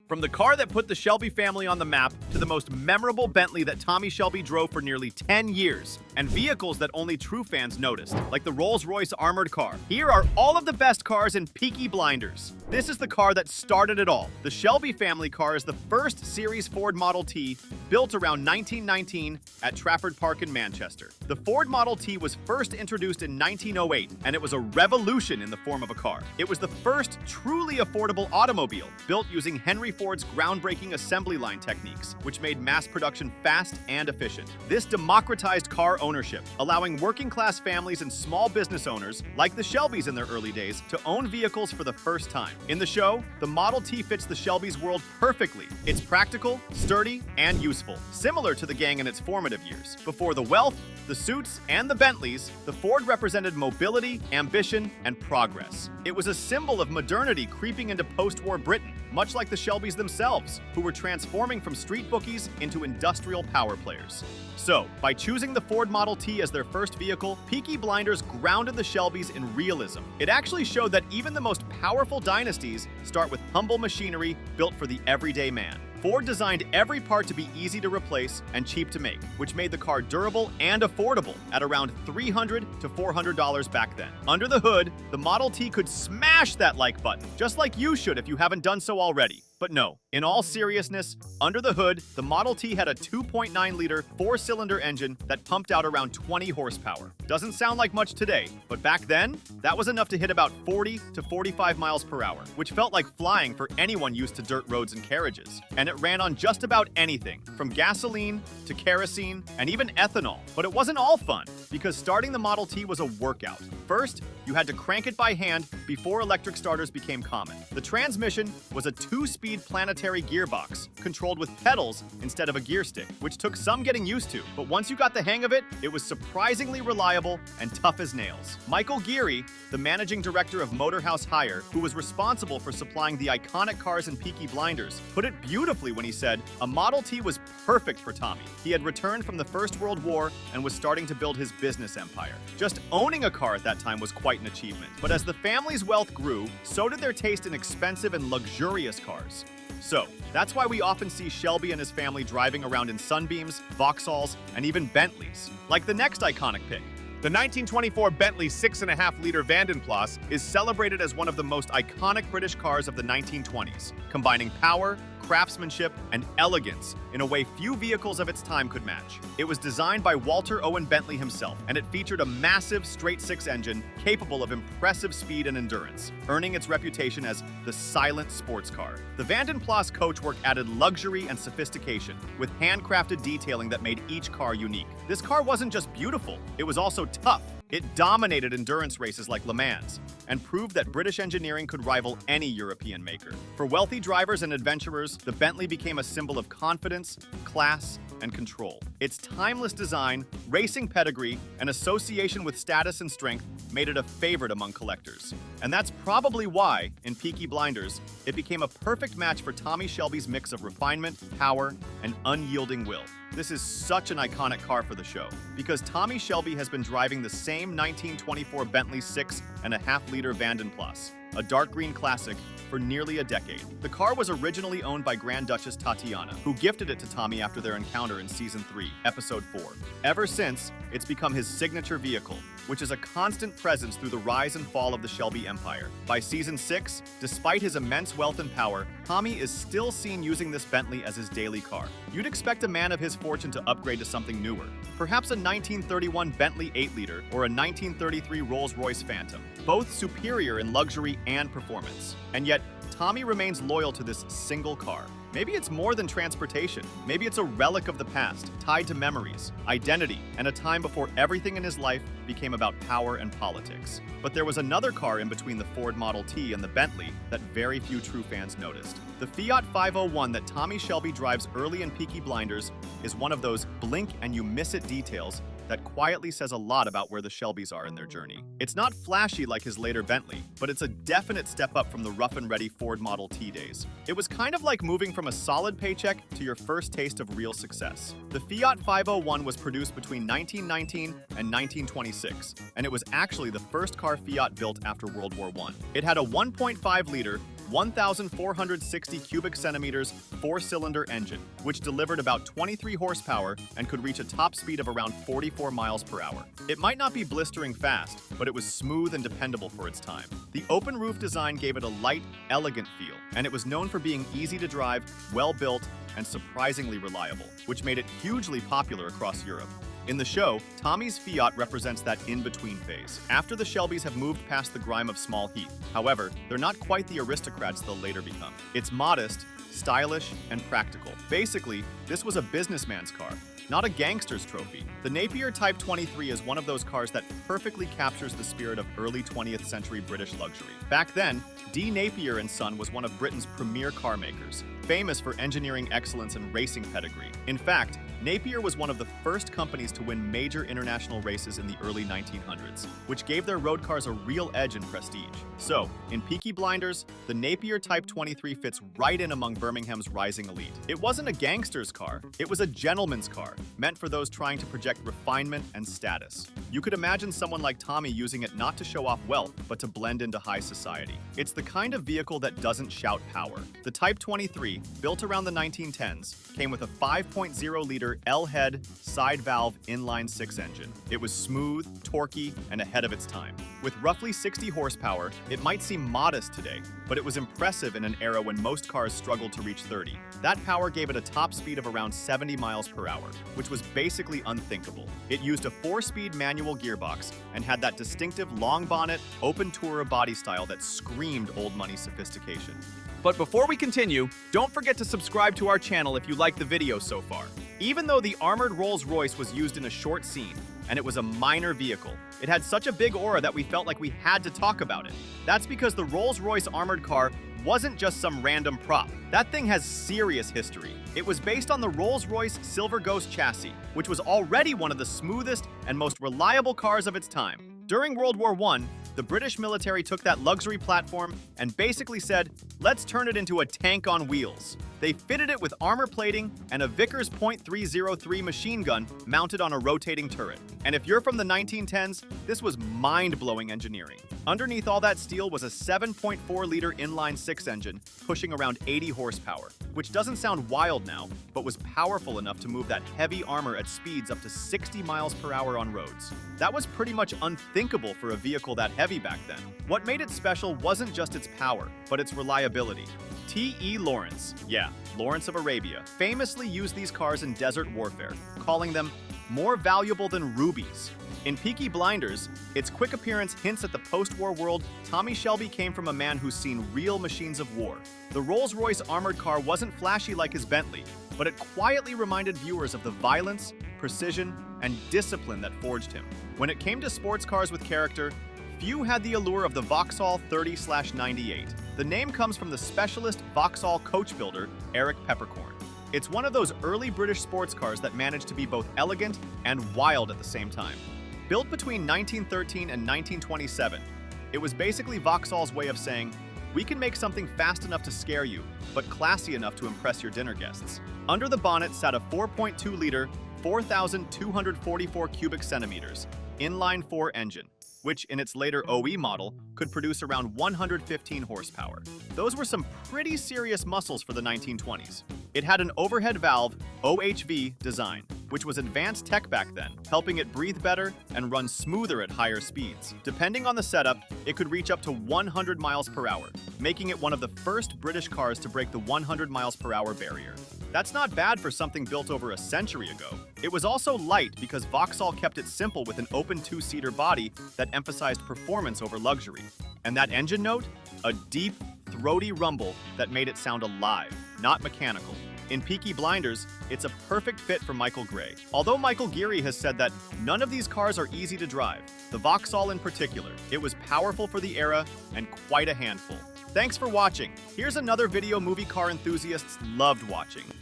From the car that put the Shelby family on the map to the most memorable Bentley that Tommy Shelby drove for nearly 10 years, and vehicles that only true fans noticed, like the Rolls-Royce Armored Car. Here are all of the best cars in Peaky Blinders. This is the car that started it all. The Shelby family car is the first series Ford Model T built around 1919 at Trafford Park in Manchester. The Ford Model T was first introduced in 1908, and it was a revolution in the form of a car. It was the first truly affordable automobile, built using Henry Ford's groundbreaking assembly line techniques, which made mass production fast and efficient. This democratized car ownership, allowing working-class families and small business owners, like the Shelbys in their early days, to own vehicles for the first time. In the show, the Model T fits the Shelby's world perfectly. It's practical, sturdy, and useful, similar to the gang in its formative years. Before the wealth, the suits, and the Bentleys, the Ford represented mobility, ambition, and progress. It was a symbol of modernity creeping into post-war Britain, much like the Shelbys themselves, who were transforming from street bookies into industrial power players. So, by choosing the Ford Model T as their first vehicle, Peaky Blinders grounded the Shelbys in realism. It actually showed that even the most powerful dynasties start with humble machinery built for the everyday man. Ford designed every part to be easy to replace and cheap to make, which made the car durable and affordable at around $300 to $400 back then. Under the hood, the Model T could smash that like button, just like you should if you haven't done so already. But no, in all seriousness, under the hood, the Model T had a 2.9-liter four-cylinder engine that pumped out around 20 horsepower. Doesn't sound like much today, but back then, that was enough to hit about 40 to 45 miles per hour, which felt like flying for anyone used to dirt roads and carriages. And it ran on just about anything, from gasoline to kerosene and even ethanol. But it wasn't all fun, because starting the Model T was a workout. First, you had to crank it by hand before electric starters became common. The transmission was a two-speed planetary gearbox, controlled with pedals instead of a gear stick, which took some getting used to. But once you got the hang of it, it was surprisingly reliable and tough as nails. Michael Geary, the managing director of Motorhouse Hire, who was responsible for supplying the iconic cars in Peaky Blinders, put it beautifully when he said, "A Model T was perfect for Tommy. He had returned from the First World War and was starting to build his business empire." Just owning a car at that time was quite an achievement. But as the family's wealth grew, so did their taste in expensive and luxurious cars. So, that's why we often see Shelby and his family driving around in Sunbeams, Vauxhalls, and even Bentleys. Like the next iconic pick. The 1924 Bentley 6.5-liter Vandenplas is celebrated as one of the most iconic British cars of the 1920s, combining power, craftsmanship, and elegance in a way few vehicles of its time could match. It was designed by Walter Owen Bentley himself, and it featured a massive straight-six engine capable of impressive speed and endurance, earning its reputation as the silent sports car. The Vandenplas coachwork added luxury and sophistication, with handcrafted detailing that made each car unique. This car wasn't just beautiful, it was also tough. It dominated endurance races like Le Mans and proved that British engineering could rival any European maker. For wealthy drivers and adventurers, the Bentley became a symbol of confidence, class, and control. Its timeless design, racing pedigree, and association with status and strength made it a favorite among collectors. And that's probably why, in Peaky Blinders, it became a perfect match for Tommy Shelby's mix of refinement, power, and unyielding will. This is such an iconic car for the show, because Tommy Shelby has been driving the same 1924 Bentley 6.5-liter Vandenplas, a dark green classic, for nearly a decade. The car was originally owned by Grand Duchess Tatiana, who gifted it to Tommy after their encounter in Season 3, Episode 4. Ever since, it's become his signature vehicle, which is a constant presence through the rise and fall of the Shelby empire. By Season 6, despite his immense wealth and power, Tommy is still seen using this Bentley as his daily car. You'd expect a man of his fortune to upgrade to something newer, perhaps a 1931 Bentley 8-liter or a 1933 Rolls-Royce Phantom, both superior in luxury and performance. And yet, Tommy remains loyal to this single car. Maybe it's more than transportation. Maybe it's a relic of the past, tied to memories, identity, and a time before everything in his life became about power and politics. But there was another car in between the Ford Model T and the Bentley that very few true fans noticed. The Fiat 501 that Tommy Shelby drives early in Peaky Blinders is one of those blink-and-you-miss-it details that quietly says a lot about where the Shelbys are in their journey. It's not flashy like his later Bentley, but it's a definite step up from the rough and ready Ford Model T days. It was kind of like moving from a solid paycheck to your first taste of real success. The Fiat 501 was produced between 1919 and 1926, and it was actually the first car Fiat built after World War I. It had a 1.5-liter 1,460 cubic centimeters four-cylinder engine, which delivered about 23 horsepower and could reach a top speed of around 44 miles per hour. It might not be blistering fast, but it was smooth and dependable for its time. The open roof design gave it a light, elegant feel, and it was known for being easy to drive, well-built, and surprisingly reliable, which made it hugely popular across Europe. In the show, Tommy's Fiat represents that in-between phase, after the Shelbys have moved past the grime of small heath. However, they're not quite the aristocrats they'll later become. It's modest, stylish, and practical. Basically, this was a businessman's car, not a gangster's trophy. The Napier Type 23 is one of those cars that perfectly captures the spirit of early 20th century British luxury. Back then, D. Napier & Son was one of Britain's premier car makers, famous for engineering excellence and racing pedigree. In fact, Napier was one of the first companies to win major international races in the early 1900s, which gave their road cars a real edge in prestige. So, in Peaky Blinders, the Napier Type 23 fits right in among Birmingham's rising elite. It wasn't a gangster's car, it was a gentleman's car, meant for those trying to project refinement and status. You could imagine someone like Tommy using it not to show off wealth, but to blend into high society. It's the kind of vehicle that doesn't shout power. The Type 23, built around the 1910s, came with a 5.0-liter L-head, side-valve inline-six engine. It was smooth, torquey, and ahead of its time. With roughly 60 horsepower, it might seem modest today, but it was impressive in an era when most cars struggled to reach 30. That power gave it a top speed of around 70 miles per hour, which was basically unthinkable. It used a 4-speed manual gearbox and had that distinctive long bonnet, open tourer body style that screamed old money sophistication. But before we continue, don't forget to subscribe to our channel if you like the video so far. Even though the armored Rolls-Royce was used in a short scene, and it was a minor vehicle, it had such a big aura that we felt like we had to talk about it. That's because the Rolls-Royce Armored Car wasn't just some random prop. That thing has serious history. It was based on the Rolls-Royce Silver Ghost chassis, which was already one of the smoothest and most reliable cars of its time. During World War I, the British military took that luxury platform and basically said, let's turn it into a tank on wheels. They fitted it with armor plating and a Vickers .303 machine gun mounted on a rotating turret. And if you're from the 1910s, this was mind-blowing engineering. Underneath all that steel was a 7.4-liter inline-six engine pushing around 80 horsepower, which doesn't sound wild now, but was powerful enough to move that heavy armor at speeds up to 60 miles per hour on roads. That was pretty much unthinkable for a vehicle that heavy back then. What made it special wasn't just its power, but its reliability. T.E. Lawrence, Lawrence of Arabia, famously used these cars in desert warfare, calling them more valuable than rubies. In Peaky Blinders, its quick appearance hints at the post-war world. Tommy Shelby came from a man who's seen real machines of war. The Rolls-Royce Armored Car wasn't flashy like his Bentley, but it quietly reminded viewers of the violence, precision, and discipline that forged him. When it came to sports cars with character, few had the allure of the Vauxhall 30/98. The name comes from the specialist Vauxhall coach builder, Eric Peppercorn. It's one of those early British sports cars that managed to be both elegant and wild at the same time. Built between 1913 and 1927, it was basically Vauxhall's way of saying, we can make something fast enough to scare you, but classy enough to impress your dinner guests. Under the bonnet sat a 4.2-liter, 4,244 cubic centimeters, inline-4 engine, which in its later OE model could produce around 115 horsepower. Those were some pretty serious muscles for the 1920s. It had an overhead valve, OHV, design, which was advanced tech back then, helping it breathe better and run smoother at higher speeds. Depending on the setup, it could reach up to 100 miles per hour, making it one of the first British cars to break the 100 miles per hour barrier. That's not bad for something built over a century ago. It was also light because Vauxhall kept it simple with an open two-seater body that emphasized performance over luxury. And that engine note? A deep, throaty rumble that made it sound alive, not mechanical. In Peaky Blinders, it's a perfect fit for Michael Gray. Although Michael Geary has said that none of these cars are easy to drive, the Vauxhall in particular, it was powerful for the era and quite a handful. Thanks for watching. Here's another video movie car enthusiasts loved watching.